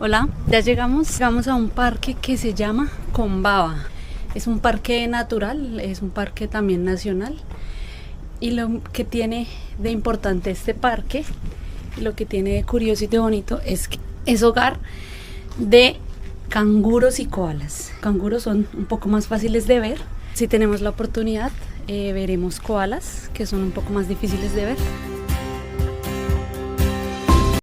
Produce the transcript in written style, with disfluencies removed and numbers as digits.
Hola, ya llegamos a un parque que se llama Combaba. Es un parque natural, es un parque también nacional. Y lo que tiene de importante este parque, lo que tiene de curioso y de bonito es que es hogar de canguros y koalas. Canguros son un poco más fáciles de ver. Si tenemos la oportunidad, veremos koalas, que son un poco más difíciles de ver.